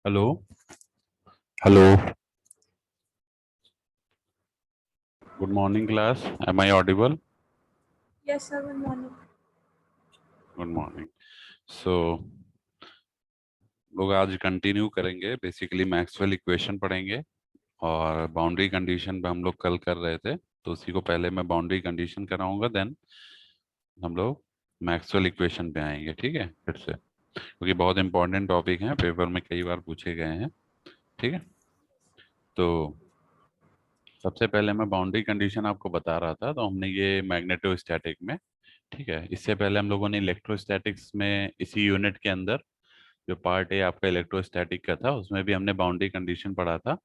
Hello. Hello. Good morning class, am I audible? Yes, sir. Good morning. Good morning. So लोग आज continue करेंगे, basically Maxwell equation पढ़ेंगे और boundary condition पे हम लोग कल कर रहे थे, तो उसी को पहले मैं बाउंड्री कंडीशन कराऊंगा, देन हम लोग मैक्सवेल इक्वेशन पे आएंगे। ठीक है, फिर से, क्योंकि बहुत इंपॉर्टेंट टॉपिक है, पेपर में कई बार पूछे गए हैं। ठीक है, तो सबसे पहले मैं बाउंड्री कंडीशन आपको बता रहा था, तो हमने ये मैग्नेटोस्टैटिक में, ठीक है, इससे पहले हम लोगों ने इलेक्ट्रोस्टैटिक्स में इसी यूनिट के अंदर जो पार्ट है आपका इलेक्ट्रोस्टैटिक का था, उसमें भी हमने बाउंड्री कंडीशन पढ़ा था।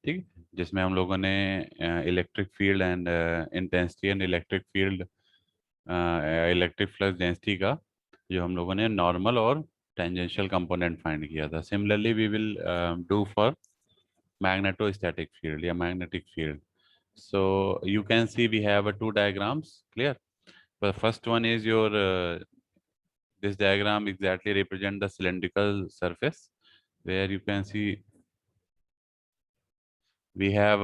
ठीक है, जिसमें हम लोगों ने electric field and intensity and electric flux density का जो हम लोगों ने नॉर्मल और टेंजेंशियल कंपोनेंट फाइंड किया था। Similarly we will do for magnetostatic field या magnetic field. So you can see we have two diagrams. Clear? The first one is your this diagram exactly represent the cylindrical surface, where you can see we have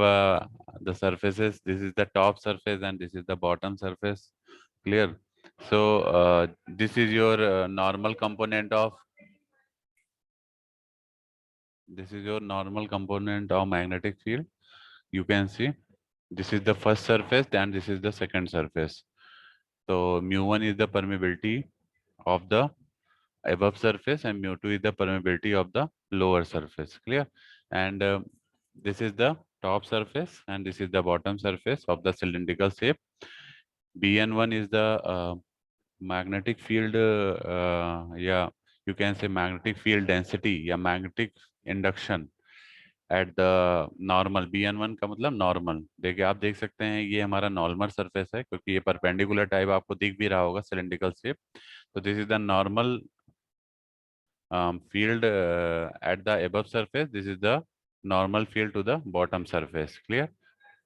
the surfaces. This is the top surface and this is the bottom surface. Clear? So this is your normal component of magnetic field. You can see this is the first surface and this is the second surface. So mu1 is the permeability of the above surface and mu2 is the permeability of the lower surface. Clear? And this is the top surface and this is the bottom surface of the cylindrical shape. Bn1 is the magnetic field, yeah, you can say magnetic field density या magnetic induction at the normal. Bn1 का मतलब normal. देखिए, आप देख सकते हैं ये हमारा नॉर्मल सरफेस है, क्योंकि ये परपेंडिकुलर टाइप आपको दिख भी रहा होगा, सिलिंड्रिकल शेप. तो this is the normal field at the above surface. This is the normal field to the bottom surface. Clear?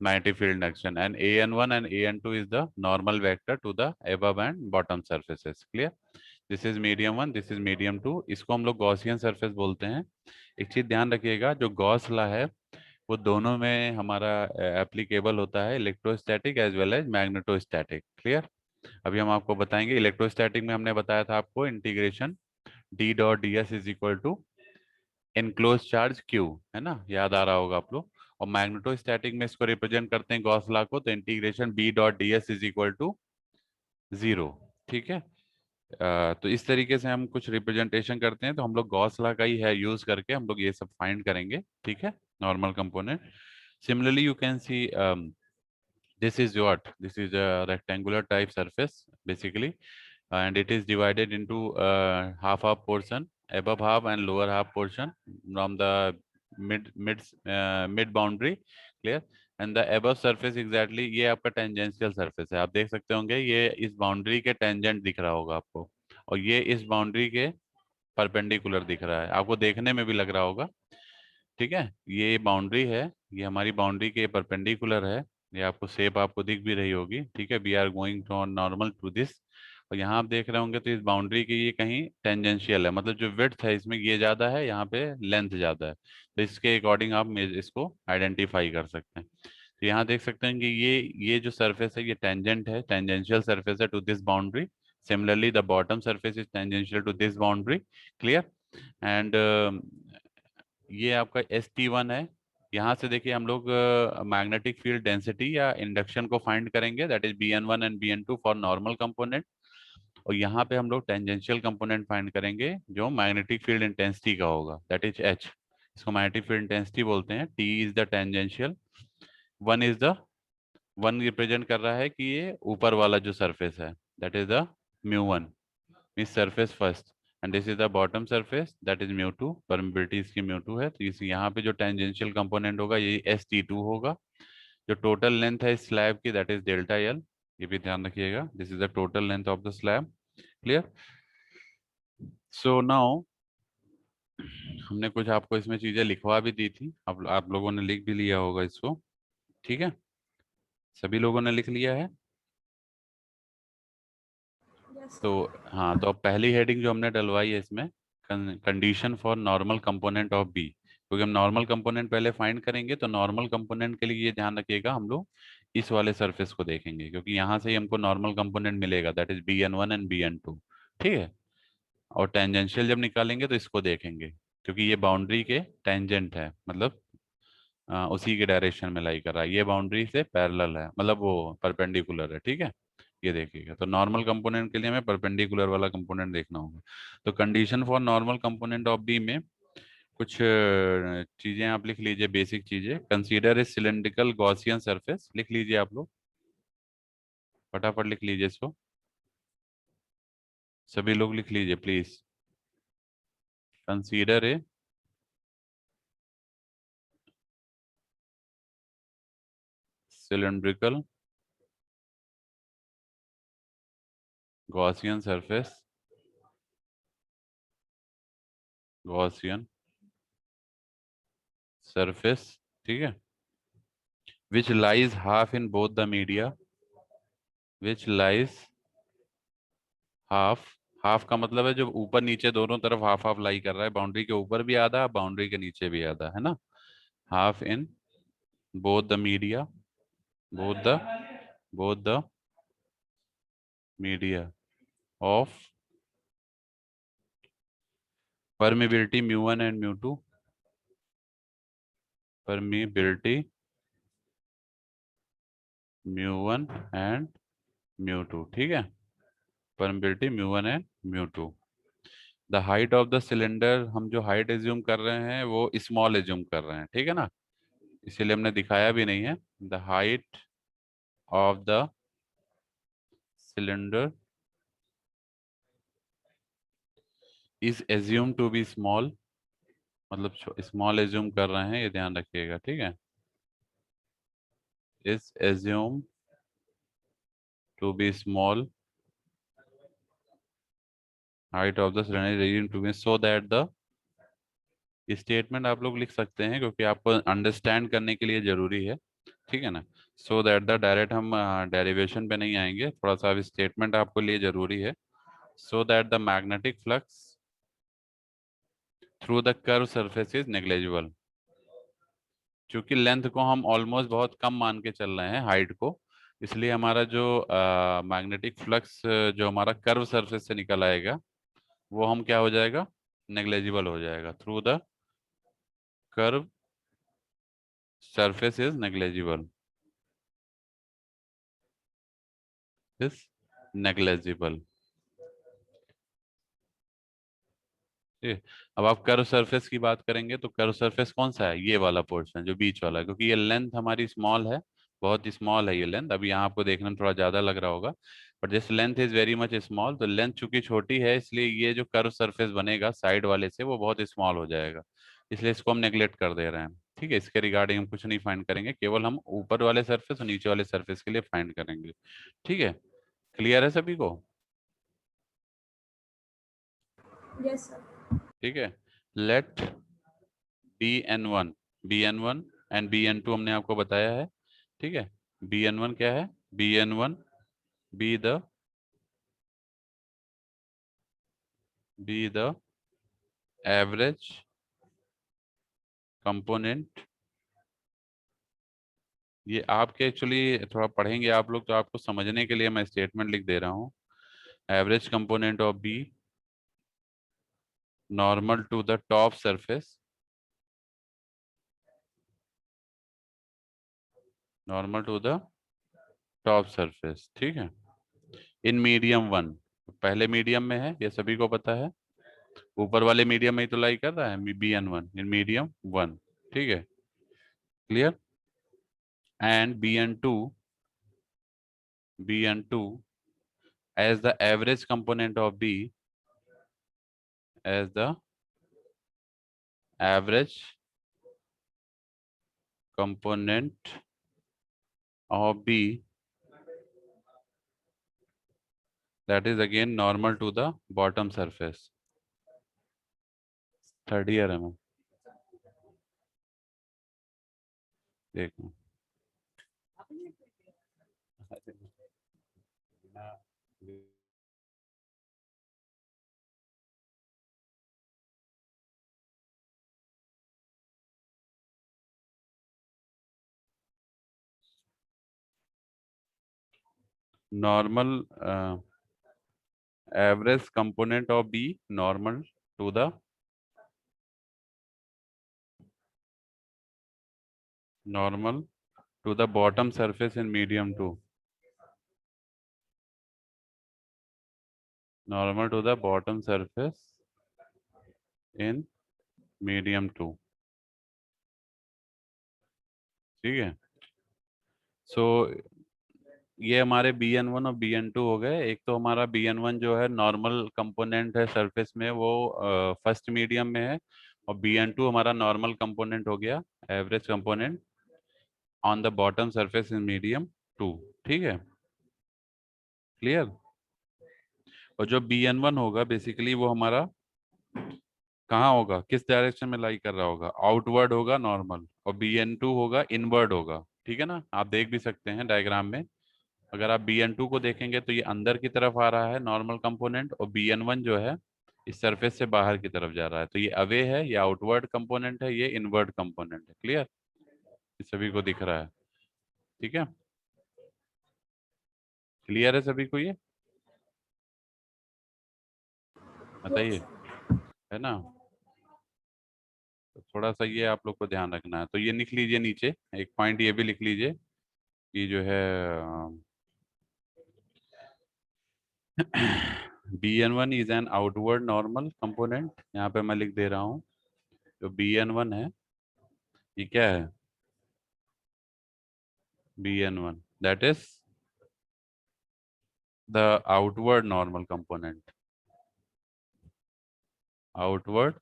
Magnetic field induction, and an1 and an2 is the normal vector to the above and bottom surfaces. Clear? This is medium 1, this is medium 2. इसको हम लोग Gaussian surface बोलते हैं. एक चीज ध्यान रखिएगा, जो गॉस लॉ है वो दोनों में हमारा एप्लीकेबल होता है, electrostatic as well as magnetostatic. Clear? अभी हम आपको बताएंगे. इलेक्ट्रोस्टैटिक में हमने बताया था आपको integration D dot D S is equal to enclose charge Q, है ना, याद आ रहा होगा आप लोग. और मैग्नेटोस्टैटिक में इसको रिप्रेजेंट करते हैं गॉस लॉ को, तो integration B dot D S is equal to 0. ठीक है, तो इस तरीके से हम कुछ रिप्रेजेंटेशन करते हैं, तो हम लोग गॉस लॉ का ही है यूज करके हम लोग ये सब फाइंड करेंगे. ठीक है, normal component. Similarly you can see this is what, this is a rectangular type surface basically, and it is divided into half portion, above half and lower half portion from the mid boundary. Clear? And the above surface exactly ये आपका tangential surface है. आप देख सकते होंगे ये इस boundary के टेंजेंट दिख रहा होगा आपको, और ये इस बाउंड्री के परपेंडिकुलर दिख रहा है, आपको देखने में भी लग रहा होगा. ठीक है, ये बाउंड्री है, ये हमारी बाउंड्री के परपेंडिकुलर है. ये आपको शेप आपको दिख भी रही होगी. ठीक है, we are going from normal to this. और यहाँ आप देख रहे होंगे तो इस बाउंड्री की ये कहीं टेंजेंशियल है, मतलब जो विड्थ है इसमें ये ज़्यादा है, यहाँ पे लेंथ ज़्यादा है, तो इसके अकॉर्डिंग आप इसको आइडेंटिफाई कर सकते हैं. तो यहाँ देख सकते हैं कि ये जो सरफेस है ये टेंजेंट है, टेंजेंशियल सरफेस है to this boundary. Similarly the bottom surface is tangential to this boundary. Clear? And ये आपका ST1 है। यहाँ से देखिए हम लोग मैग्नेटिक फील्ड डेंसिटी या इंडक्शन को फाइंड करेंगे, that is BN1 and BN2 for normal component. और यहाँ पे हम लोग टेंजेंशियल कंपोनेंट फाइंड करेंगे जो मैग्नेटिक फील्ड इंटेंसिटी का होगा, दैट इज H। इसको मैग्नेटिक फील्ड इंटेंसिटी बोलते हैं। T is the tangential, one is the, one represent कर रहा है कि ये ऊपर वाला जो सरफेस है, that is the μ1 mean surface first, and this is the bottom surface, that is μ2। Permeability इसकी μ2 है, तो इस यहाँ पे जो टेंजेंशियल कंपोनेंट होगा ये ST2 होगा। जो टोटल लेंथ है इस स्लैब की, दैट इज डेल्टा एल। ये भी ध्यान रखिएगा, this is the total length of the slab. Clear? So now हमने कुछ आपको इसमें चीजें लिखवा भी दी थी, अब आप लोगों ने लिख भी लिया होगा इसको। ठीक है, सभी लोगों ने लिख लिया है। Yes, तो sir. हाँ, तो अब पहली हेडिंग जो हमने डलवाई है इसमें, condition for normal component of B, क्योंकि हम नॉर्मल कंपोनेंट पहले फाइंड करेंगे। तो नॉर्मल कंपोनेंट के लिए ये ध्यान रखिएगा, हम लोग इस वाले सरफेस को देखेंगे, क्योंकि यहाँ से ही हमको नॉर्मल कंपोनेंट मिलेगा, that is BN1 and BN2। ठीक है, और टेंजेंशियल जब निकालेंगे तो इसको देखेंगे, क्योंकि ये बाउंड्री के टेंजेंट है, मतलब उसी के डायरेक्शन में लाई कर रहा है, ये बाउंड्री से पैरेलल है, मतलब वो परपेंडिकुलर है। ठीक है, ये देखिएगा। तो नॉर्मल कंपोनेंट के लिए हमें परपेंडिकुलर वाला कंपोनेंट देखना होगा। तो condition for normal component of B में कुछ चीजें आप लिख लीजिए, बेसिक चीजें। Consider a cylindrical Gaussian surface, लिख लीजिए आप लोग, फटाफट लिख लीजिए इसको, सभी लोग लिख लीजिए please. Consider a cylindrical Gaussian surface, Gaussian surface, ठीक है, which lies half in both the media, which lies half, half का मतलब है जो ऊपर नीचे दोनों तरफ हाफ हाफ लाई कर रहा है, बाउंड्री के ऊपर भी आधा, बाउंड्री के नीचे भी आधा, है ना। Half in both the media, both the, both the media of permeability μ1 and μ2, permeability μ1 and μ2, ठीक है, permeability μ1 and μ2। The height of the cylinder, हम जो हाइट एज्यूम कर रहे हैं वो स्मॉल एज्यूम कर रहे हैं, ठीक है ना, इसीलिए हमने दिखाया भी नहीं है। The height of the cylinder is assume to be small, मतलब स्मॉल एज्यूम कर रहे हैं, ये ध्यान रखिएगा। ठीक है, is assume to be small, height of the cylinder is assume to be, so that the, statement आप लोग लिख सकते हैं क्योंकि आपको अंडरस्टैंड करने के लिए जरूरी है। ठीक है ना, सो दैट द, डायरेक्ट हम डेरिवेशन पे नहीं आएंगे, थोड़ा सा स्टेटमेंट आपको लिए जरूरी है। सो that the magnetic flux through the curve surface is negligible, क्योंकि लेंथ को हम ऑलमोस्ट बहुत कम मान के चल रहे हैं हाइट को, इसलिए हमारा जो मैग्नेटिक फ्लक्स जो हमारा कर्व सरफेस से निकल आएगा वो हम क्या हो जाएगा, नेग्लेजिबल हो जाएगा, through the curve surface is negligible, is negligible. ठीक है, अब आप कर्व सरफेस की बात करेंगे तो कर्व सरफेस कौन सा है, ये वाला पोर्शन जो बीच वाला है, क्योंकि ये लेंथ हमारी स्मॉल है, बहुत स्मॉल है ये लेंथ। अभी यहाँ आपको देखने में थोड़ा ज्यादा लग रहा होगा, but this length is very much small. तो लेंथ चूंकि छोटी है, इसलिए ये जो कर्व सरफेस बनेगा साइड वाले से वो बहुत स्मॉल हो जाएगा, इसलिए इसको हम नेग्लेक्ट कर दे रहे हैं। ठीक है, इसके रिगार्डिंग हम कुछ नहीं फाइंड करेंगे, केवल हम ऊपर वाले सरफेस और नीचे वाले सरफेस के लिए फाइंड करेंगे। ठीक है, क्लियर है सभी को? Yes, sir. ठीक है, late BN1, BN1 and BN2 हमने आपको बताया है। ठीक है, BN1 क्या है, BN1 be the average component. ये आपके एक्चुअली थोड़ा पढ़ेंगे आप लोग तो आपको समझने के लिए मैं स्टेटमेंट लिख दे रहा हूँ। Average component of B normal to the top surface, normal to the top surface, ठीक है। इन मीडियम वन, पहले मीडियम में है, ये सभी को पता है, ऊपर वाले मीडियम में ही तो लाई कर रहा है, BN1 इन मीडियम वन, ठीक है, clear. And BN2 as the average component of B, as the average component of B, that is again normal to the bottom surface. Third year है मैम, देखो normal average component of B normal to the bottom surface in medium 2, normal to the bottom surface in medium 2, ठीक है। सो ये हमारे BN1 और BN2 हो गए। एक तो हमारा BN1 जो है नॉर्मल कंपोनेंट है सरफेस में, वो फर्स्ट मीडियम में है, और BN2 हमारा नॉर्मल कंपोनेंट हो गया, average component on the bottom surface in medium 2, ठीक है, क्लियर। और जो BN1 होगा बेसिकली वो हमारा कहाँ होगा, किस डायरेक्शन में लाई कर रहा होगा, आउटवर्ड होगा नॉर्मल, और BN2 होगा इनवर्ड होगा, ठीक है ना। आप देख भी सकते हैं डायग्राम में, अगर आप BN2 को देखेंगे तो ये अंदर की तरफ आ रहा है नॉर्मल कंपोनेंट, और BN1 जो है इस सरफेस से बाहर की तरफ जा रहा है, तो ये अवे है, ये आउटवर्ड कंपोनेंट है, ये इनवर्ड कंपोनेंट है, क्लियर, ये सभी को दिख रहा है, ठीक है, क्लियर है सभी को ये, Yes, बताइए, sir. है ना। तो थोड़ा सा ये आप लोग को ध्यान रखना है, तो ये लिख लीजिए नीचे, एक पॉइंट ये भी लिख लीजिए कि जो है BN1 is an outward normal component, यहाँ पे मैं लिख दे रहा हूँ, जो BN1 है ये क्या है, BN1 that is the outward normal component, outward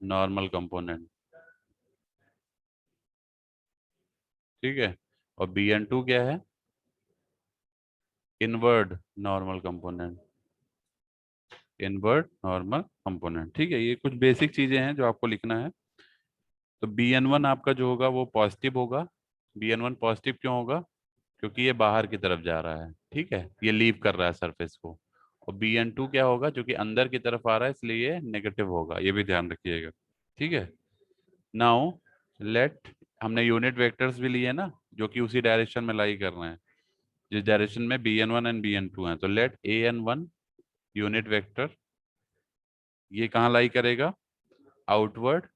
normal component, ठीक है। और BN2 क्या है, inward normal component, inward normal component, ठीक है। ये कुछ बेसिक चीजें हैं जो आपको लिखना है। तो BN1 आपका जो होगा वो पॉजिटिव होगा। BN1 पॉजिटिव क्यों होगा, क्योंकि ये बाहर की तरफ जा रहा है, ठीक है, ये लीव कर रहा है सरफेस को। और BN2 क्या होगा, जो कि अंदर की तरफ आ रहा है, इसलिए ये नेगेटिव होगा, ये भी ध्यान रखिएगा, ठीक है। नाउ लेट, हमने यूनिट वेक्टर्स भी लिए ना, जो कि उसी डायरेक्शन में लाई कर रहे हैं, जिस डायरेक्शन में BN1 एंड BN2 हैं। तो लेट AN1 यूनिट वेक्टर, ये कहाँ लाई करेगा, आउटवर्ड,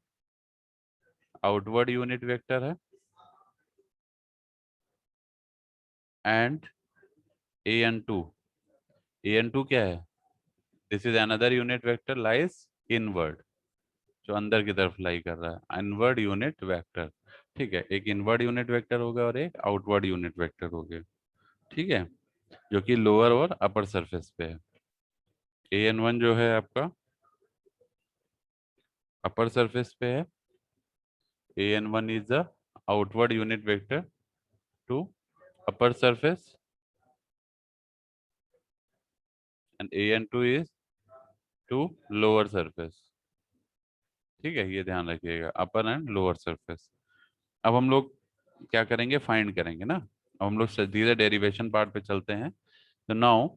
आउटवर्ड यूनिट वेक्टर है। एंड AN2, AN2 क्या है, this is another unit vector lies inward, जो अंदर की तरफ लाई कर रहा है, इनवर्ड यूनिट वेक्टर, ठीक है। एक इनवर्ड यूनिट वेक्टर हो गया और एक आउटवर्ड यूनिट वेक्टर हो गया, ठीक है, जो कि लोअर और अपर सरफेस पे है। AN1 जो है आपका अपर सरफेस पे है, AN1 is the outward unit vector to upper surface, and AN2 is to lower surface, ठीक है, ये ध्यान रखिएगा, अपर एंड लोअर सरफेस। अब हम लोग क्या करेंगे, फाइंड करेंगे ना। अब हम लोग सीधे डेरिवेशन पार्ट पे चलते हैं। तो नाउ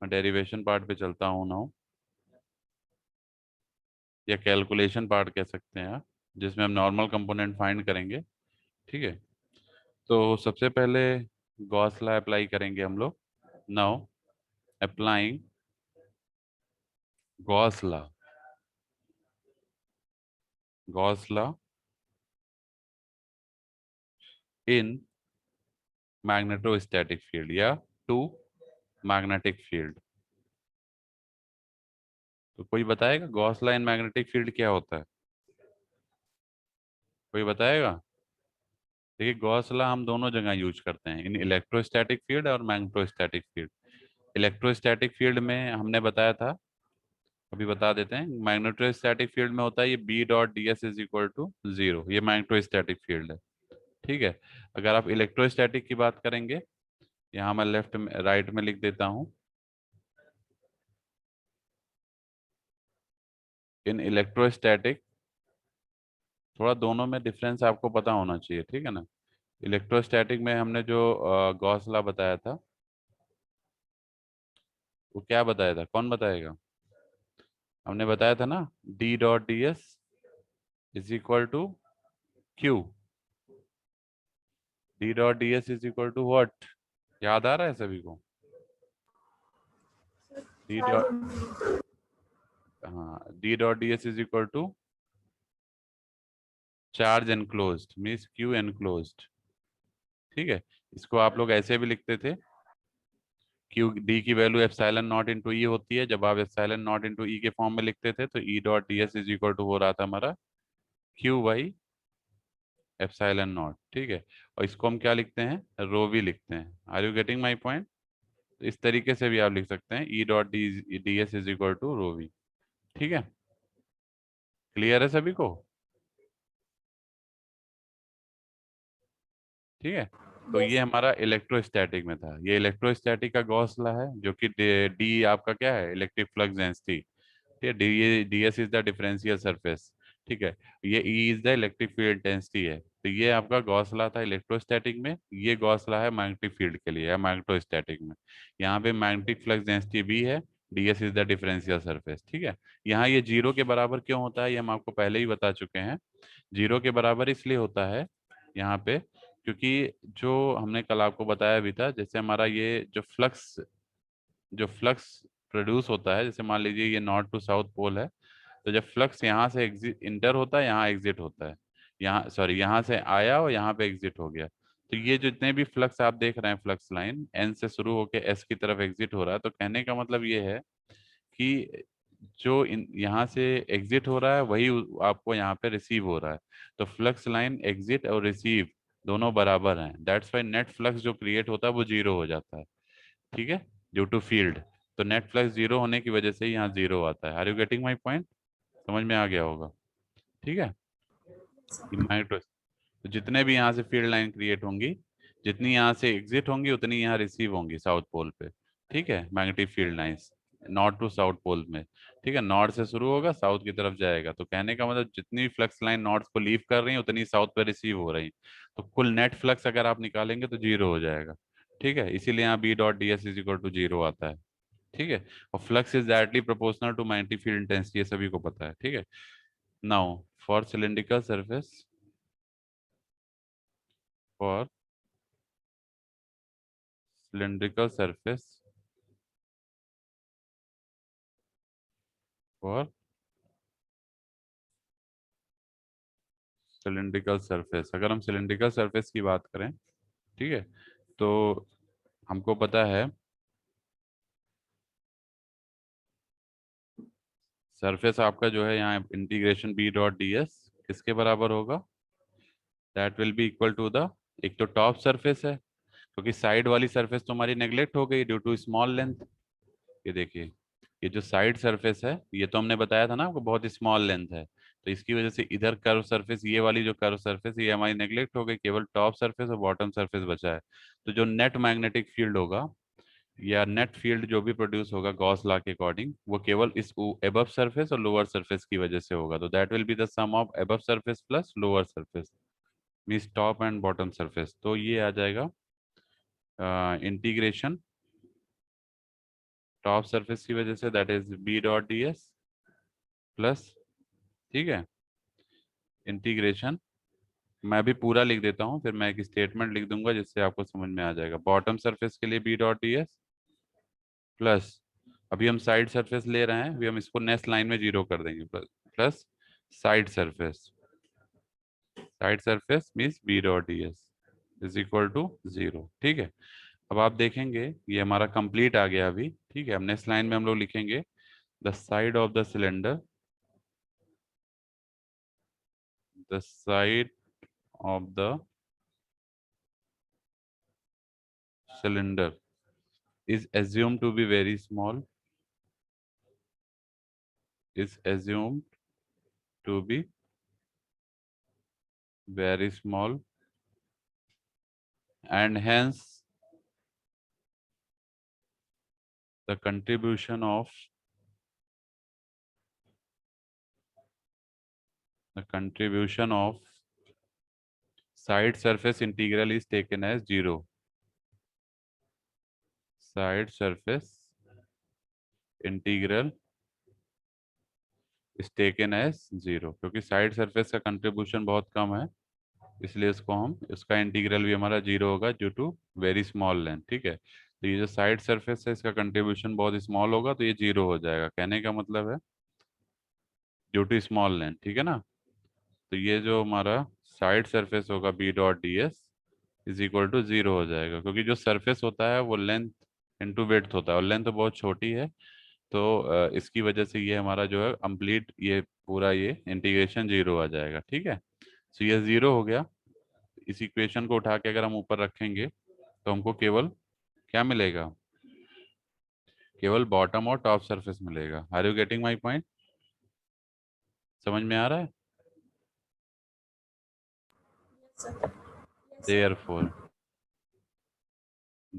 मैं डेरिवेशन पार्ट पे चलता हूँ नाउ, या कैलकुलेशन पार्ट कह सकते हैं आप, जिसमें हम नॉर्मल कंपोनेंट फाइंड करेंगे, ठीक है। तो सबसे पहले गॉस लॉ अप्लाई करेंगे हम लोग। Now applying Gauss law, Gauss law in magnetostatic field या टू मैग्नेटिक फील्ड। तो कोई बताएगा Gauss law in magnetic field क्या होता है? कोई बताएगा? देखिए गॉस लॉ हम दोनों जगह यूज करते हैं, इन इलेक्ट्रोस्टैटिक फील्ड और मैग्नेटोस्टैटिक फील्ड। इलेक्ट्रोस्टैटिक फील्ड में हमने बताया था, अभी बता देते हैं, मैग्नेटोस्टैटिक फील्ड में होता है ये B dot D S is equal to zero, ये मैग्नेटोस्टैटिक फील्ड है। ठीक है। अगर आप इलेक्ट्रोस्टैटिक की बात करेंगे, यहाँ मैं लेफ्ट में राइट में लिख देता हूँ, इन इलेक्ट्रोस्टैटिक, थोड़ा दोनों में डिफरेंस आपको पता होना चाहिए, ठीक है ना। इलेक्ट्रोस्टैटिक में हमने जो गॉस लॉ बताया था, वो क्या बताया था, कौन बताएगा? हमने बताया था ना, D dot D S is equal to Q, D dot D S is equal to what, याद आ रहा है सभी को? D Charge dot, enclosed. हाँ, D dot D S is equal to charge enclosed means Q enclosed. ठीक है। इसको आप लोग ऐसे भी लिखते थे, क्यू डी की value epsilon naught into E होती है, जब आप एप्सिलॉन नॉट इंटू ई के फॉर्म में लिखते थे तो E dot D S is equal to हो रहा था हमारा क्यू बाई एप्सिलॉन नॉट। ठीक है। और इसको हम क्या लिखते हैं, रो भी लिखते हैं। Are you getting my point? तो इस तरीके से भी आप लिख सकते हैं, E dot D S is equal to rho V. ठीक है, क्लियर है सभी को? ठीक है। तो ये Yes. हमारा इलेक्ट्रोस्टैटिक में था, ये इलेक्ट्रोस्टैटिक का गॉस लॉ है, जो कि डी आपका क्या है, इलेक्ट्रिक फ्लक्स डेंसिटी। ठीक है, D S is the differential surface. ठीक है। ये E is the electric field intensity है। तो ये आपका गॉस लॉ था इलेक्ट्रोस्टैटिक में, ये गॉस लॉ है मैग्नेटिक फील्ड के लिए या मैग्नेटोस्टैटिक में। यहाँ पे मैग्नेटिक फ्लक्स डेंसिटी बी है, D S is the differential surface. ठीक है। यहाँ ये जीरो के बराबर क्यों होता है, ये हम आपको पहले ही बता चुके हैं। जीरो के बराबर इसलिए होता है यहाँ पे, क्योंकि जो हमने कल आपको बताया भी था, जैसे हमारा ये जो फ्लक्स प्रोड्यूस होता है, जैसे मान लीजिए ये नॉर्थ टू साउथ पोल है, तो जब फ्लक्स यहाँ से एग्जिट इंटर होता है, यहाँ एग्जिट होता है, यहाँ सॉरी यहाँ से आया और यहाँ पे एग्जिट हो गया, तो ये जितने भी फ्लक्स आप देख रहे हैं, फ्लक्स लाइन एन से शुरू होकर एस की तरफ एग्जिट हो रहा है, तो कहने का मतलब ये है कि जो यहाँ से एग्जिट हो रहा है वही आपको यहाँ पे रिसीव हो रहा है। तो फ्लक्स लाइन एग्जिट और रिसीव दोनों बराबर हैं, दैट्स वाई नेट फ्लक्स जो क्रिएट होता है वो जीरो हो जाता है। ठीक है, ड्यू टू फील्ड। तो नेट फ्लक्स जीरो होने की वजह से ही यहाँ जीरो आता है। Are you getting my point? समझ में आ गया होगा। ठीक है। मैग्नेटो, तो जितने भी यहाँ से फील्ड लाइन क्रिएट होंगी, जितनी यहाँ से एग्जिट होंगी उतनी यहाँ रिसीव होंगी साउथ पोल पे। ठीक है, magnetic field lines north to south pole में। ठीक है, नॉर्थ से शुरू होगा साउथ की तरफ जाएगा, तो कहने का मतलब जितनी फ्लक्स लाइन नॉर्थ को लीव कर रही है उतनी साउथ पे रिसीव हो रही, तो कुल नेट फ्लक्स अगर आप निकालेंगे तो जीरो हो जाएगा। ठीक है, इसीलिए यहाँ B dot D S is equal to zero आता है। ठीक है, और flux is directly proportional to magnetic field intensity, ये सभी को पता है। ठीक है। Now for cylindrical surface, for cylindrical surface, for cylindrical surface, अगर हम cylindrical surface की बात करें, ठीक है, तो हमको पता है सरफेस आपका जो है यहाँ integration B dot D S किसके बराबर होगा, that will be equal to the, एक तो टॉप सरफेस है, क्योंकि साइड वाली सरफेस तो हमारी नेग्लेक्ट हो गई ड्यू टू स्मॉल लेंथ। ये देखिए, ये जो साइड सरफेस है ये तो हमने बताया था ना आपको बहुत स्मॉल लेंथ है, तो इसकी वजह से इधर कर्व सरफेस, ये वाली जो कर्व सरफेस ये हमारी नेग्लेक्ट हो गई, केवल टॉप सरफेस और बॉटम सरफेस बचा है। तो जो नेट मैग्नेटिक फील्ड होगा या नेट फील्ड जो भी प्रोड्यूस होगा गॉस लॉ के अकॉर्डिंग, वो केवल इस एबव सरफेस और लोअर सरफेस की वजह से होगा। तो that will be the sum of above surface plus lower surface means top and bottom surface. तो ये आ जाएगा इंटीग्रेशन टॉप सरफेस की वजह से, that is B dot D S plus, ठीक है, इंटीग्रेशन, मैं भी पूरा लिख देता हूँ, फिर मैं एक स्टेटमेंट लिख दूंगा जिससे आपको समझ में आ जाएगा। बॉटम सरफेस के लिए B dot D S plus, अभी हम साइड सरफेस ले रहे हैं, अभी हम इसको नेक्स्ट लाइन में जीरो कर देंगे, plus plus side surface, side surface means B dot D S. Is equal to 0। ठीक है, अब आप देखेंगे ये हमारा कंप्लीट आ गया अभी। ठीक है, अब नेक्स्ट लाइन में हम लोग लिखेंगे the side of the cylinder, the side of the cylinder is assumed to be very small, is assumed to be very small, and hence the contribution of side surface integral is taken as 0. Side surface integral is taken as 0, क्योंकि side surface का contribution बहुत कम है, इसलिए इसका integral भी हमारा 0 होगा due to very small length. ठीक है, तो ये जो साइड सरफेस है इसका कंट्रीब्यूशन बहुत स्मॉल होगा, तो ये 0 हो जाएगा। कहने का मतलब है ड्यू टू स्मॉल लेंथ। ठीक है ना, तो ये जो हमारा साइड सरफेस होगा B dot D S is equal to 0 हो जाएगा, क्योंकि जो सरफेस होता है वो लेंथ इंटू विड्थ होता है, और लेंथ तो बहुत छोटी है, तो इसकी वजह से ये हमारा जो है कंप्लीट ये पूरा ये इंटीग्रेशन 0 आ जाएगा। ठीक है, तो ये 0 हो गया। इस इक्वेशन को उठा के अगर हम ऊपर रखेंगे तो हमको केवल क्या मिलेगा, केवल बॉटम और टॉप सरफेस मिलेगा। Are you getting my point? समझ में आ रहा है? Yes, sir. Yes, sir.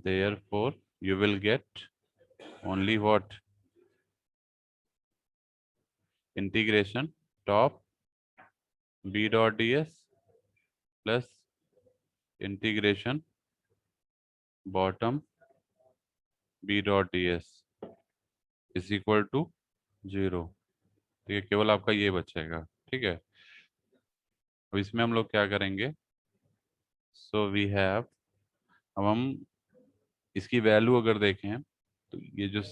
Therefore you will get only what? Integration top b dot ds plus integration bottom b dot ds is equal to 0। ठीक है, केवल आपका ये बचेगा। ठीक है, अब इसमें हम लोग क्या करेंगे, सो वी हैव, अब हम इसकी वैल्यू अगर देखें तो ये जो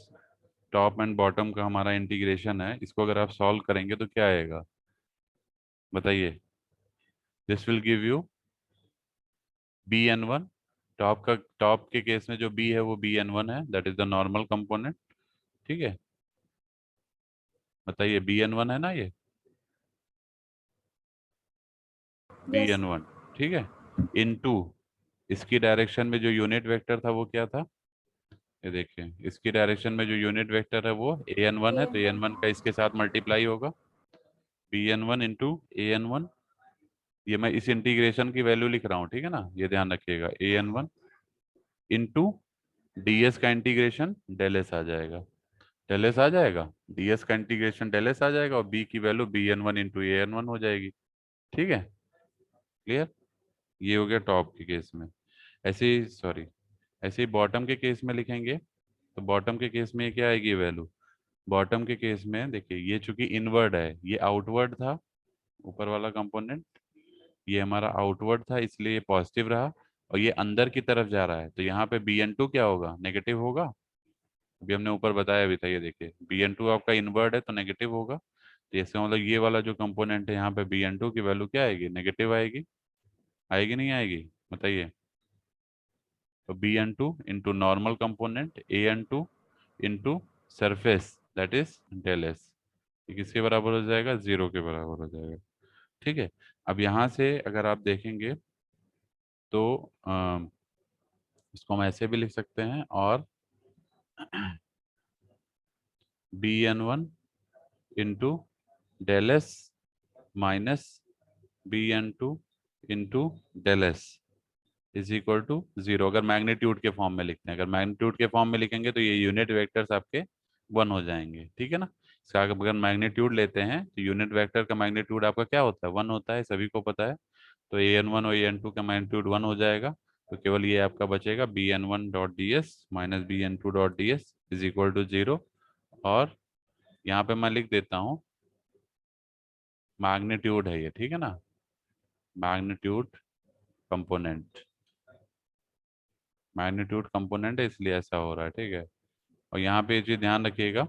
टॉप एंड बॉटम का हमारा इंटीग्रेशन है, इसको अगर आप सॉल्व करेंगे तो क्या आएगा बताइए? This will give you B N one. Top के केस में जो बी है वो बी एन वन है, that is the normal component. ठीक है, बताइए बी एन वन है ना ये, B Yes, N sir. One. ठीक है, इन टू इसकी डायरेक्शन में जो यूनिट वेक्टर था वो क्या था, ये देखिए इसकी डायरेक्शन में जो यूनिट वेक्टर है वो ए एन वन है, तो ए एन वन AN1. का इसके साथ मल्टीप्लाई होगा, B N one into A N one. ये मैं इस इंटीग्रेशन की वैल्यू लिख रहा हूँ, ठीक है ना, ये ध्यान रखिएगा, A N one into D S का इंटीग्रेशन डेल एस आ जाएगा, डेल एस आ जाएगा, डी एस का इंटीग्रेशन डेल एस आ जाएगा, और बी की value B N one into A N one हो जाएगी। ठीक है, क्लियर? ये हो गया टॉप के केस में। ऐसे ही सॉरी, ऐसे ही बॉटम के केस में लिखेंगे, तो बॉटम के केस में ये क्या आएगी वैल्यू, बॉटम के केस में देखिए ये चूंकि इनवर्ड है, ये आउटवर्ड था ऊपर वाला कंपोनेंट, ये हमारा आउटवर्ड था इसलिए ये पॉजिटिव रहा, और ये अंदर की तरफ जा रहा है, तो यहाँ पे बी एन टू क्या होगा, नेगेटिव होगा। अभी हमने ऊपर बताया भी था, ये देखिए बी एन टू आपका इनवर्ड है तो नेगेटिव होगा, तो इसका मतलब ये वाला जो कंपोनेंट है यहाँ पे बी एन टू की वैल्यू क्या आएगी, नेगेटिव आएगी। आएगी नहीं आएगी बताइए? तो B N two into normal component A N two into surface that is del S, ये किसके बराबर हो जाएगा, 0 के बराबर हो जाएगा। ठीक है, अब यहाँ से अगर आप देखेंगे तो इसको हम ऐसे भी लिख सकते हैं, और B N one into del S minus B N two into del S is equal to 0, अगर मैग्नीट्यूड के फॉर्म में लिखते हैं। अगर मैग्नीट्यूड के फॉर्म में लिखेंगे तो ये यूनिट वेक्टर्स आपके 1 हो जाएंगे। ठीक है ना, इसका अगर मैग्नीट्यूड लेते हैं तो यूनिट वेक्टर का मैग्नीट्यूड आपका क्या होता है, 1 होता है, सभी को पता है। तो ए एन वन और ए एन टू का मैग्नीट्यूड 1 हो जाएगा, तो केवल ये आपका बचेगा B N one dot D S minus B N two dot D S is equal to 0। और यहाँ पे मैं लिख देता हूँ मैग्नीट्यूड है ये, ठीक है ना, मैग्नीट्यूड कंपोनेंट, मैग्नीट्यूड कंपोनेंट है इसलिए ऐसा हो रहा है। ठीक है, और यहाँ पे ये चीज़ ध्यान रखिएगा,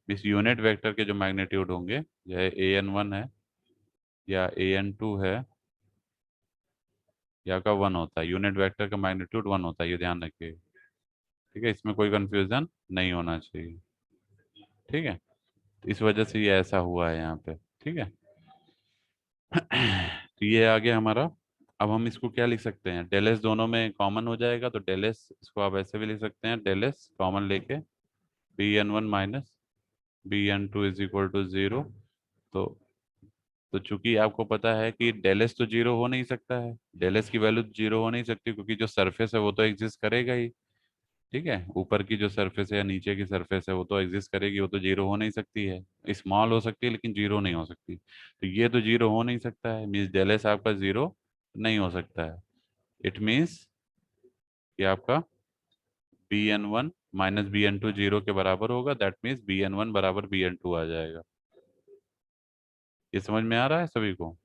इस यूनिट वेक्टर के जो मैग्नीट्यूड होंगे, चाहे ए एन वन है या ए एन टू है या का 1 होता है, यूनिट वेक्टर का मैग्नीट्यूड 1 होता है, ये ध्यान रखिए। ठीक है, इसमें कोई कंफ्यूजन नहीं होना चाहिए। ठीक है, तो इस वजह से ये ऐसा हुआ है यहाँ पे। ठीक है तो ये आ गया हमारा। अब हम इसको क्या लिख सकते हैं, डेल एस दोनों में कॉमन हो जाएगा, तो डेल एस इसको आप ऐसे भी लिख सकते हैं, डेल एस कॉमन लेके B N one minus B N two is equal to 0। तो चूंकि आपको पता है कि डेल एस तो 0 हो नहीं सकता है, डेल एस की वैल्यू 0 हो नहीं सकती, क्योंकि जो सरफेस है वो तो एग्जिस्ट करेगा ही। ठीक है, ऊपर की जो सरफेस है या नीचे की सरफेस है वो तो एग्जिस्ट करेगी, वो तो 0 हो नहीं सकती है। स्मॉल हो सकती है लेकिन 0 नहीं हो सकती, तो ये तो 0 हो नहीं सकता है, मीन्स डेल एस आपका 0 नहीं हो सकता है। इट मीन्स कि आपका B N one minus B N two 0 के बराबर होगा, that means B N one बराबर बी एन टू आ जाएगा। ये समझ में आ रहा है सभी को?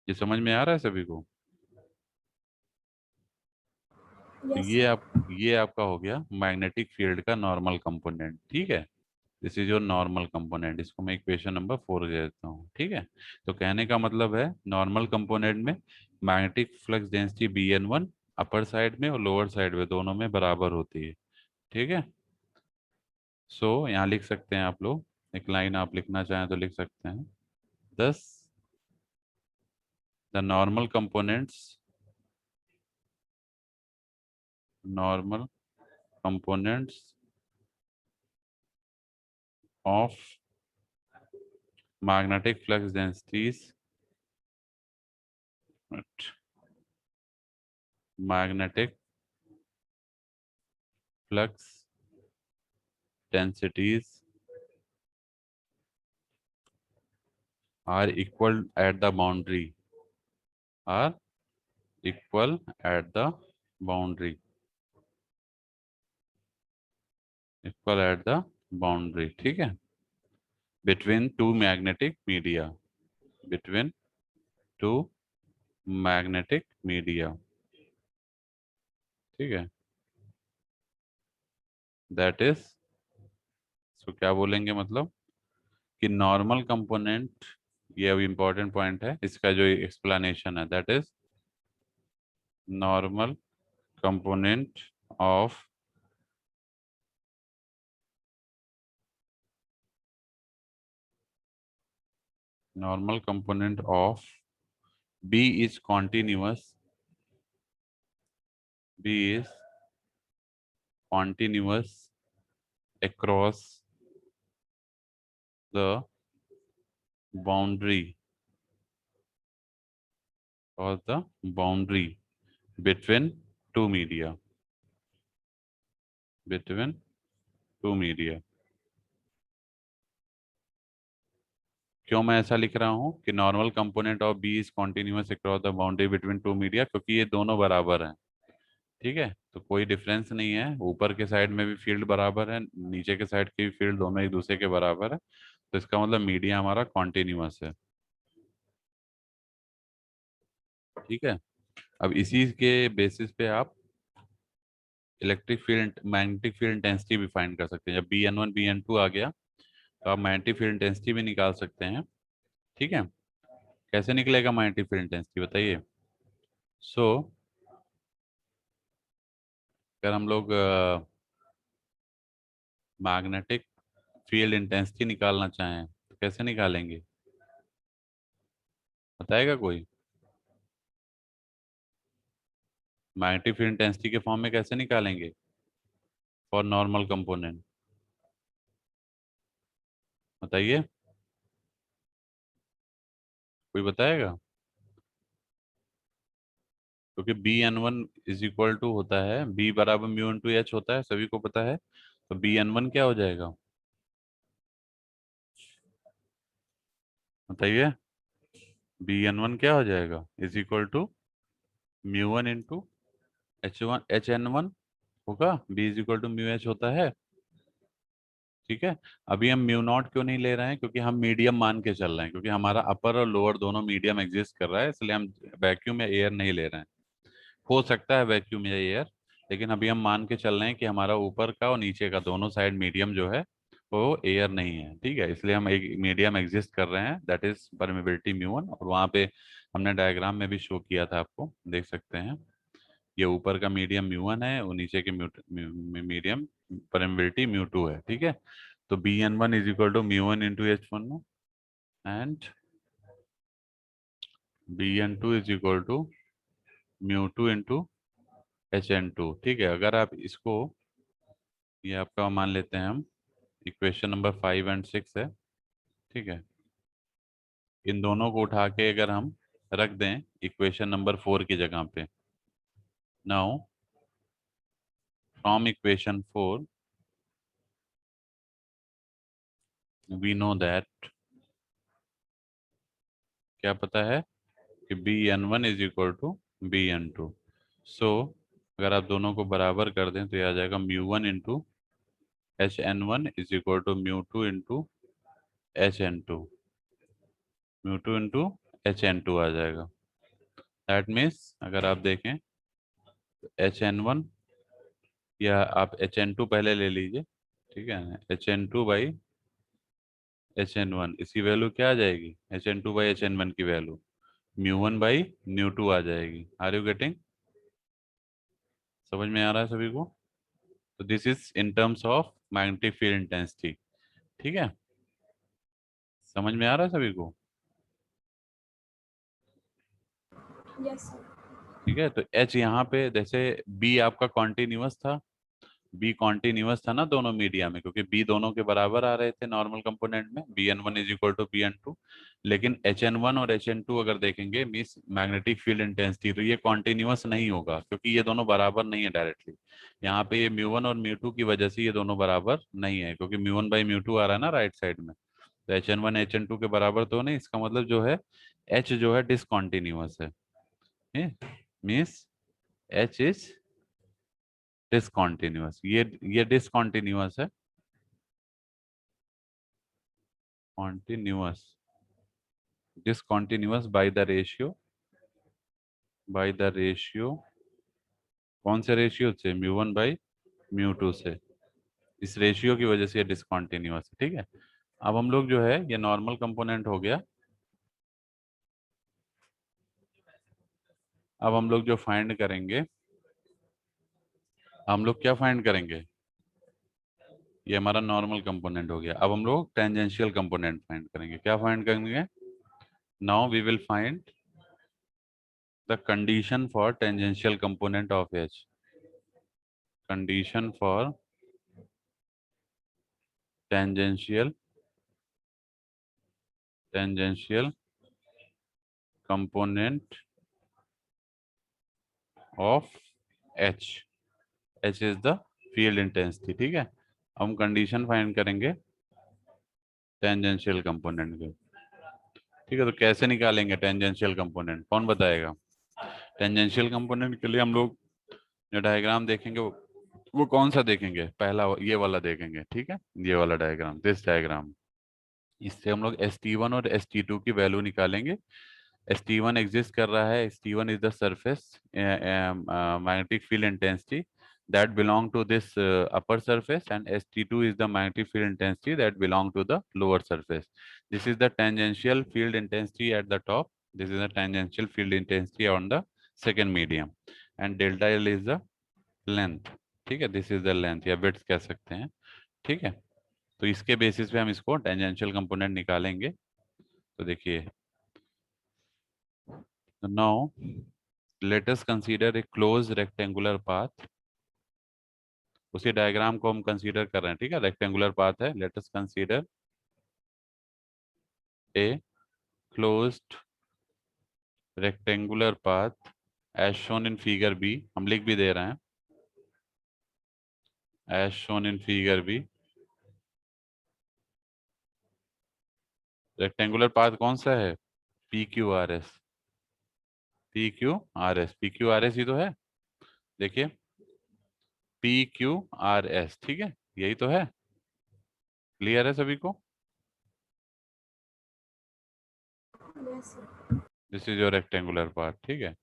ये समझ में आ रहा है सभी को? तो Yes, sir. ये आपका हो गया मैग्नेटिक फील्ड का नॉर्मल कंपोनेंट। ठीक है, this is your normal component, इसको मैं इक्वेशन नंबर 4 दे देता हूँ। ठीक है, तो कहने का मतलब है नॉर्मल कंपोनेंट में magnetic flux density B N one upper side में और लोअर साइड में दोनों में बराबर होती है। ठीक है, सो यहाँ लिख सकते हैं आप लोग, एक लाइन आप लिखना चाहें तो लिख सकते हैं, दस the normal components of magnetic flux densities magnetic flux densities are equal at the boundary, are equal at the boundary, equal at the boundary। ठीक है, between two magnetic media, between two magnetic media। ठीक है, that is, so क्या बोलेंगे मतलब कि normal component, ये अभी इंपॉर्टेंट पॉइंट है, इसका जो एक्सप्लेनेशन है, that is normal component of normal component of B is continuous, B is continuous across the boundary, or the boundary between two media, between two media। क्यों मैं ऐसा लिख रहा हूँ कि normal component of B is continuous across the boundary between two media, क्योंकि ये दोनों बराबर हैं। ठीक है, तो कोई डिफरेंस नहीं है, ऊपर के साइड में भी फील्ड बराबर है, नीचे के साइड की भी फील्ड, दोनों एक दूसरे के बराबर है, तो इसका मतलब मीडिया हमारा कॉन्टिन्यूस है। ठीक है, अब इसी के बेसिस पे आप electric field magnetic field intensity भी फाइंड कर सकते हैं। जब B N one B N two आ गया तो आप मैग्नेटिक फील्ड इंटेंसिटी भी निकाल सकते हैं। ठीक है, कैसे निकलेगा मैग्नेटिक फील्ड इंटेंसिटी बताइए। सो अगर हम लोग मैग्नेटिक फील्ड इंटेंसिटी निकालना चाहें तो कैसे निकालेंगे, बताएगा कोई? मैग्नेटिक फील्ड इंटेंसिटी के फॉर्म में कैसे निकालेंगे फॉर नॉर्मल कंपोनेंट, बताइए, कोई बताएगा? क्योंकि B N one is equal to होता है, बी बराबर म्यू इंटू एच होता है, सभी को पता है, तो बी एन वन क्या हो जाएगा बताइए। बी एन वन क्या हो जाएगा, is equal to mu one into H N one होगा, B is equal to mu H होता है। ठीक है, अभी हम म्यू नॉट क्यों नहीं ले रहे हैं, क्योंकि हम मीडियम मान के चल रहे हैं, क्योंकि हमारा अपर और लोअर दोनों मीडियम एग्जिस्ट कर रहा है, इसलिए हम वैक्यूम या एयर नहीं ले रहे हैं। हो सकता है वैक्यूम या एयर, लेकिन अभी हम मान के चल रहे हैं कि हमारा ऊपर का और नीचे का दोनों साइड मीडियम जो है वो एयर नहीं है, ठीक है, इसलिए हम एक मीडियम एग्जिस्ट कर रहे हैं, दैट इज परमेबिलिटी म्यू 1। और वहाँ पे हमने डायग्राम में भी शो किया था, आपको देख सकते हैं, ये ऊपर का मीडियम म्यू 1 है और नीचे के मीडियम परमेबिलिटी म्यू 2 है, ठीक है। तो Bn1 is equal to mu 1 into H1 and Bn2 is equal to mu 2 into Hn2, ठीक है। अगर आप इसको, ये आपका मान लेते हैं हम, इक्वेशन नंबर 5 और 6 है, ठीक है। इन दोनों को उठा के अगर हम रख दें इक्वेशन नंबर 4 की जगह पे, now from equation 4 we know that, क्या पता है कि Bn1 is equal to Bn2। सो अगर आप दोनों को बराबर कर दें तो ये आ जाएगा mu 1 into Hn1 is equal to mu 2 into Hn2, mu 2 into Hn2 आ जाएगा। दैट मीन्स अगर आप देखें Hn1, या आप Hn2 पहले ले लीजिए, ठीक है, Hn2 बाई Hn1, इसकी वैल्यू क्या आ जाएगी, Hn2 बाई Hn1 की वैल्यू म्यू 1 बाई म्यू 2 आ जाएगी। Are you getting? समझ में आ रहा है सभी को? तो this is in terms of magnetic field intensity, ठीक है, समझ में आ रहा है सभी को? Yes, sir. ठीक है, तो H यहाँ पे जैसे B आपका कॉन्टिन्यूअस था, बी कॉन्टिन्यूअस था ना दोनों मीडिया में, क्योंकि बी दोनों के बराबर आ रहे थे नॉर्मल कंपोनेंट में, Bn1 is equal to Bn2। लेकिन Hn1 और Hn2 अगर देखेंगे मीन्स मैग्नेटिक फील्ड इंटेंसिटी, तो ये कॉन्टिन्यूअस नहीं होगा, क्योंकि ये दोनों बराबर नहीं है डायरेक्टली। यहाँ पे ये म्यू 1 और म्यू 2 की वजह से ये दोनों बराबर नहीं है, क्योंकि म्यू 1 बाई म्यू 2 आ रहा है ना राइट साइड में। तो Hn1 Hn2 के बराबर तो नहीं, इसका मतलब जो है H जो है डिसकॉन्टिन्यूअस है, मीन्स H इज डिसकॉन्टिन्यूअस, ये डिसकॉन्टिन्यूअस है, continuous, discontinuous by the ratio, by the ratio, कौन से रेशियो से, म्यू 1 बाई म्यू 2 से, इस रेशियो की वजह से ये डिसकॉन्टिन्यूअस है, ठीक है। अब हम लोग जो है ये नॉर्मल कंपोनेंट हो गया, अब हम लोग जो फाइंड करेंगे, हम लोग क्या फाइंड करेंगे, ये हमारा नॉर्मल कंपोनेंट हो गया। अब हम लोग टेंजेंशियल कंपोनेंट फाइंड करेंगे। क्या फाइंड करेंगे? Now we will find the condition for tangential component of H, condition for tangential component of H, H is the field intensity, ठीक है। हम कंडीशन फाइंड करेंगे टेंजेंशियल कंपोनेंट के, ठीक है। तो कैसे निकालेंगे टेंजेंशियल कंपोनेंट, कौन बताएगा? टेंजेंशियल कंपोनेंट के लिए हम लोग जो डायग्राम देखेंगे वो कौन सा देखेंगे, पहला ये वाला देखेंगे, ठीक है, ये वाला डायग्राम, दिस डायग्राम। इससे हम लोग ST1 और ST2 की वैल्यू निकालेंगे। ST1 एग्जिस्ट कर रहा है, ST1 is the surface magnetic field intensity that belong to this upper surface, and ST2 is the magnetic field intensity that belong to the lower surface. This is the tangential field intensity at the top, this is the tangential field intensity on the second medium, and delta L is the length, ठीक है, this is the length या width कह सकते हैं, ठीक है। तो इसके बेसिस पे हम इसको टेंजेंशियल कंपोनेंट निकालेंगे। तो देखिए, now let us consider a close rectangular path, उसी डायग्राम को हम कंसीडर कर रहे हैं, ठीक है, रेक्टेंगुलर पाथ है। Let us consider a closed rectangular path as shown in figure B, हम लिख भी दे रहे हैं as shown in figure B. Rectangular path कौन सा है? PQRS, PQRS, PQRS ही तो है, देखिए PQRS, ठीक है, यही तो है। क्लियर है सभी को? Yes, sir. This is your rectangular part, ठीक है,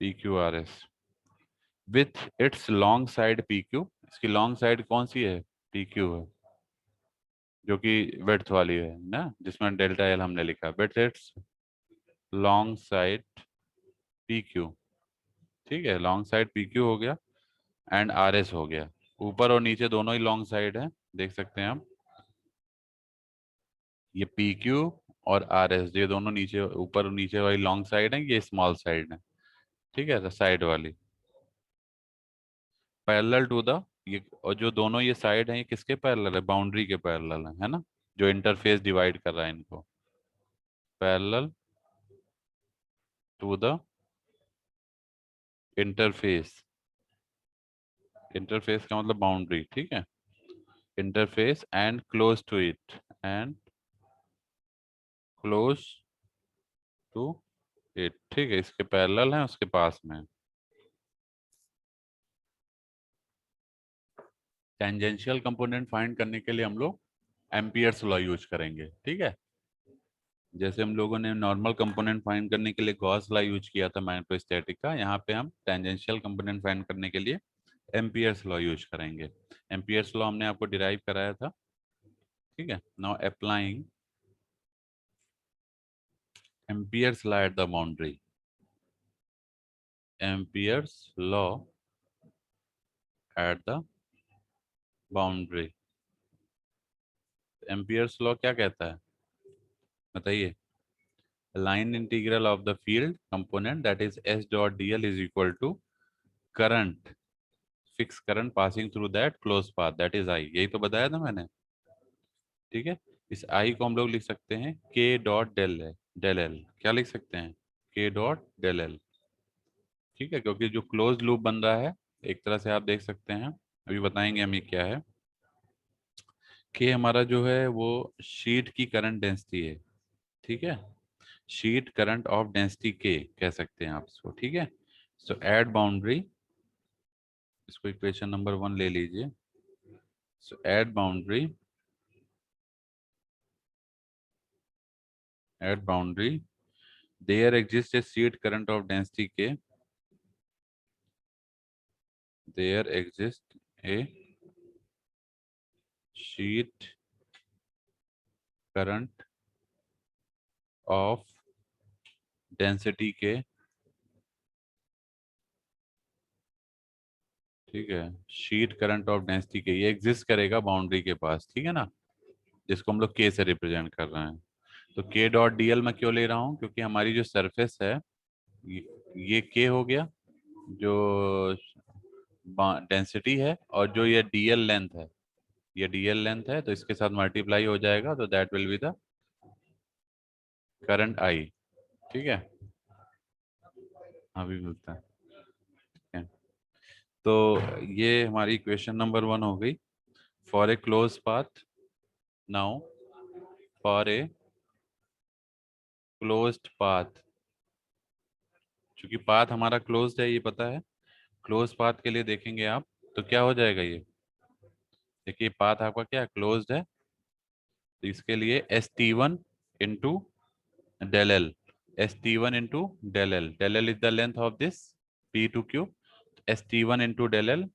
PQRS with its long side PQ, इसकी लॉन्ग साइड कौन सी है? PQ है, जो कि विड्थ वाली है ना, जिसमें डेल्टा एल हमने लिखा, width it's long side P Q. ठीक है, लॉन्ग साइड पी क्यू हो गया एंड आर एस हो गया। ऊपर और नीचे दोनों ही लॉन्ग साइड है, देख सकते हैं हम। ये पी क्यू और आर एस, ये दोनों नीचे, ऊपर और नीचे वाली लॉन्ग साइड है, ये स्मॉल साइड है। ठीक है, साइड वाली पैरेलल टू द, ये और जो दोनों ये साइड हैं, ये किसके पैरेलल है? बाउंड्री के पैरेलल है ना, जो इंटरफेस डिवाइड कर रहा है इनको। Parallel to the interface, interface का मतलब बाउंड्री। ठीक है, interface and close to it, and close to it. ठीक है, इसके पैरेलल है, उसके पास में। टेंजेंशियल कंपोनेंट फाइंड करने के लिए हम लोग एम्पियर्स लॉ यूज करेंगे। ठीक है, जैसे हम लोगों ने नॉर्मल कंपोनेंट फाइंड करने के लिए गॉस लॉ यूज किया था मैग्नेटोस्टैटिक का, यहाँ पे हम टेंजेंशियल कंपोनेंट फाइंड करने के लिए एम्पियर्स लॉ यूज करेंगे। एम्पियर्स लॉ हमने आपको डिराइव कराया था। ठीक है, now applying ampere's law at the boundary. Ampere's law at the boundary. Ampere's law क्या कहता है बताइए? Line integral of the field component that is S dot D L is equal to current, fix current passing through that close path, that is I. यही तो बताया था मैंने। ठीक है, इस आई को हम लोग लिख सकते हैं के डॉट डेल है, डेल एल। क्या लिख सकते हैं? के डॉट डेल एल। ठीक है, क्योंकि जो क्लोज लूप बन रहा है, एक तरह से आप देख सकते हैं, अभी बताएंगे हम ये क्या है। के हमारा जो है वो शीट की करंट डेंसिटी है। ठीक है, शीट करंट ऑफ डेंसिटी के कह सकते हैं आप इसको। ठीक है, सो एट बाउंड्री, इसको इक्वेशन नंबर 1 ले लीजिए। So at boundary, at boundary there exists a sheet current of density k, there exists a sheet current of density k। ठीक है, शीट करंट ऑफ डेंसिटी के, ये एग्जिस्ट करेगा boundary के पास। ठीक है ना, जिसको हम लोग के से रिप्रेजेंट कर रहे हैं। तो के डॉट डी एल मैं क्यों ले रहा हूँ? क्योंकि हमारी जो सरफेस है ये के हो गया, जो डेंसिटी है, और जो ये डीएल लेंथ है, ये डीएल लेंथ है, तो इसके साथ मल्टीप्लाई हो जाएगा, तो that will be the current I. ठीक है, अभी मिलता है। ठीक है, तो ये हमारी क्वेश्चन नंबर 1 हो गई। For a close path, now for a closed path, चूंकि पाथ हमारा क्लोज्ड है ये पता है, क्लोज पाथ के लिए देखेंगे आप तो क्या हो जाएगा ये? देखिए पाथ आपका क्या क्लोज्ड है, तो इसके लिए S T one into del L, S T one into del L is the length of this P to Q, S T one into del L.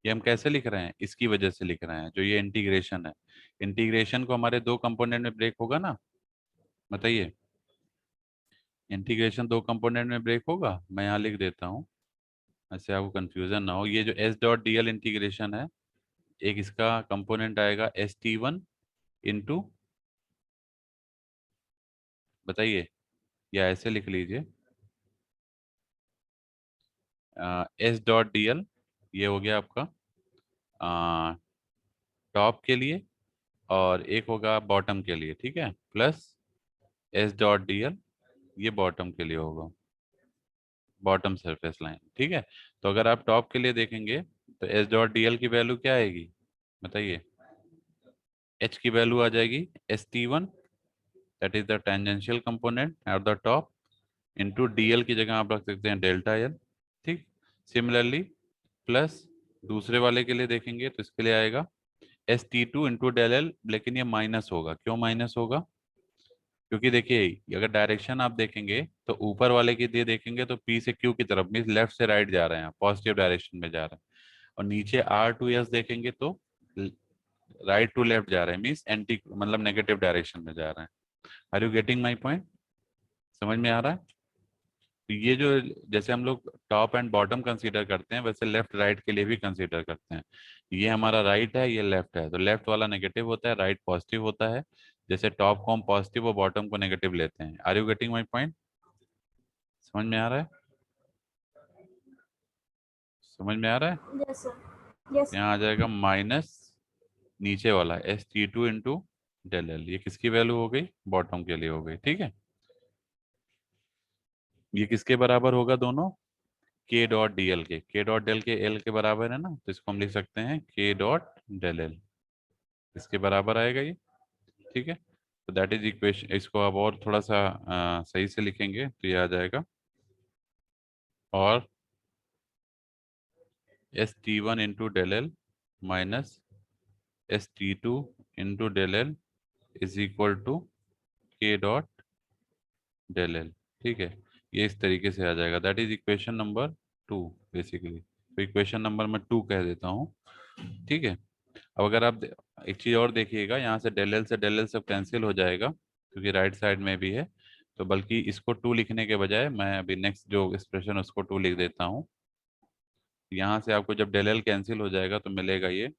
ये हम कैसे लिख रहे हैं? इसकी वजह से लिख रहे हैं, जो ये इंटीग्रेशन है, इंटीग्रेशन को हमारे दो कंपोनेंट में ब्रेक होगा ना, बताइए। इंटीग्रेशन दो कंपोनेंट में ब्रेक होगा, मैं यहाँ लिख देता हूँ, ऐसे आपको कंफ्यूजन ना हो। ये जो S dot D L integration है, एक इसका कंपोनेंट आएगा एस टी वन इंटू, बताइए, या ऐसे लिख लीजिए एस डॉट डी एल, ये हो गया आपका टॉप के लिए, और एक होगा बॉटम के लिए। ठीक है, plus S dot D L, ये बॉटम के लिए होगा, बॉटम सरफेस लाइन। ठीक है, तो अगर आप टॉप के लिए देखेंगे तो एस डॉट डी एल की वैल्यू क्या आएगी बताइए? एच की वैल्यू आ जाएगी S T one, that is the tangential component at the top, into D L की जगह आप रख सकते हैं डेल्टा एल। ठीक, सिमिलरली प्लस दूसरे वाले के लिए देखेंगे तो इसके लिए आएगा S T two into del L, लेकिन ये माइनस होगा। क्यों माइनस होगा? क्योंकि देखिए अगर डायरेक्शन आप देखेंगे तो ऊपर वाले के लिए देखेंगे तो पी से क्यू की तरफ, मीन लेफ्ट से राइट जा रहे हैं, पॉजिटिव डायरेक्शन में जा रहे हैं, और नीचे आर टू एस देखेंगे तो राइट टू लेफ्ट जा रहे हैं, मीन्स एंटी मतलब नेगेटिव डायरेक्शन में जा रहे हैं। Are you getting my point? समझ में आ रहा है? तो ये जो जैसे हम लोग टॉप एंड बॉटम कंसीडर करते हैं, वैसे लेफ्ट राइट के लिए भी कंसीडर करते हैं। ये हमारा राइट है, ये लेफ्ट है, तो लेफ्ट वाला नेगेटिव होता है, राइट पॉजिटिव होता है। जैसे टॉप को हम पॉजिटिव और बॉटम को नेगेटिव लेते हैं। Are you getting my point? समझ में आ रहा है? समझ में आ रहा है? Yes, sir. Yes, sir. यहाँ आ जाएगा माइनस नीचे वाला ST2 इंटू डेल एल। ये किसकी वैल्यू हो गई? बॉटम के लिए हो गई, ठीक है। ये किसके बराबर होगा दोनों? के डॉट डी एल के। के डॉट डेल के एल के बराबर है ना, तो इसको हम लिख सकते हैं के डॉट डेल एल। इसके बराबर आएगा ये, ठीक है। तो दैट इज इक्वेशन। इसको अब और थोड़ा सा सही से लिखेंगे तो ये आ जाएगा, और ST1 into del L minus ST2 into del L is equal to K dot del L, ठीक है। ये इस तरीके से आ जाएगा, that is equation number 2 basically. तो इक्वेशन नंबर मैं 2 कह देता हूँ, ठीक है। अब अगर आप एक चीज़ और देखिएगा, यहाँ से डेल एल से डेल एल सब कैंसिल हो जाएगा, क्योंकि राइट साइड में भी है। तो बल्कि इसको 2 लिखने के बजाय मैं अभी नेक्स्ट जो एक्सप्रेशन उसको 2 लिख देता हूँ। यहाँ से आपको जब डेल एल कैंसिल हो जाएगा तो मिलेगा ये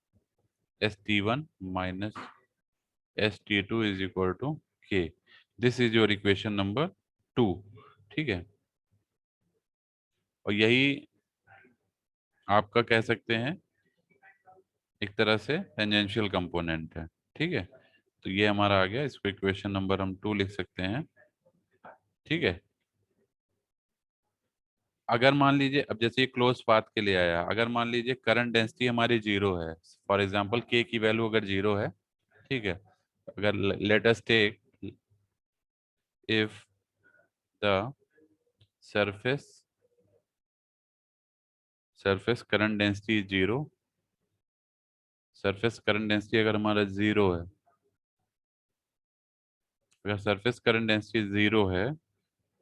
ST1 minus ST2 is equal to K. This is your equation number 2, ठीक है। और यही आपका कह सकते हैं एक तरह से टेंजेंशियल कंपोनेंट है, ठीक है। तो ये हमारा आ गया, इसको इक्वेशन नंबर हम 2 लिख सकते हैं, ठीक है। अगर मान लीजिए अब जैसे ये क्लोज पाथ के लिए आया, अगर मान लीजिए करंट डेंसिटी हमारी 0 है, फॉर एग्जांपल के की वैल्यू अगर 0 है, ठीक है। अगर let us take if the surface surface current density 0, surface current density अगर हमारा 0 है, अगर सरफेस करंट डेंसिटी 0 है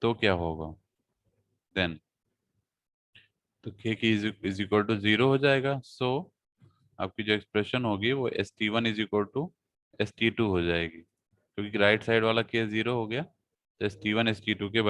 तो क्या होगा देन? तो के की इज इक्वल टू 0 हो जाएगा। सो आपकी जो एक्सप्रेशन होगी वो ST1 is equal to ST2 हो जाएगी, क्योंकि राइट साइड वाला के 0 हो गया, तो ST1 ST2 के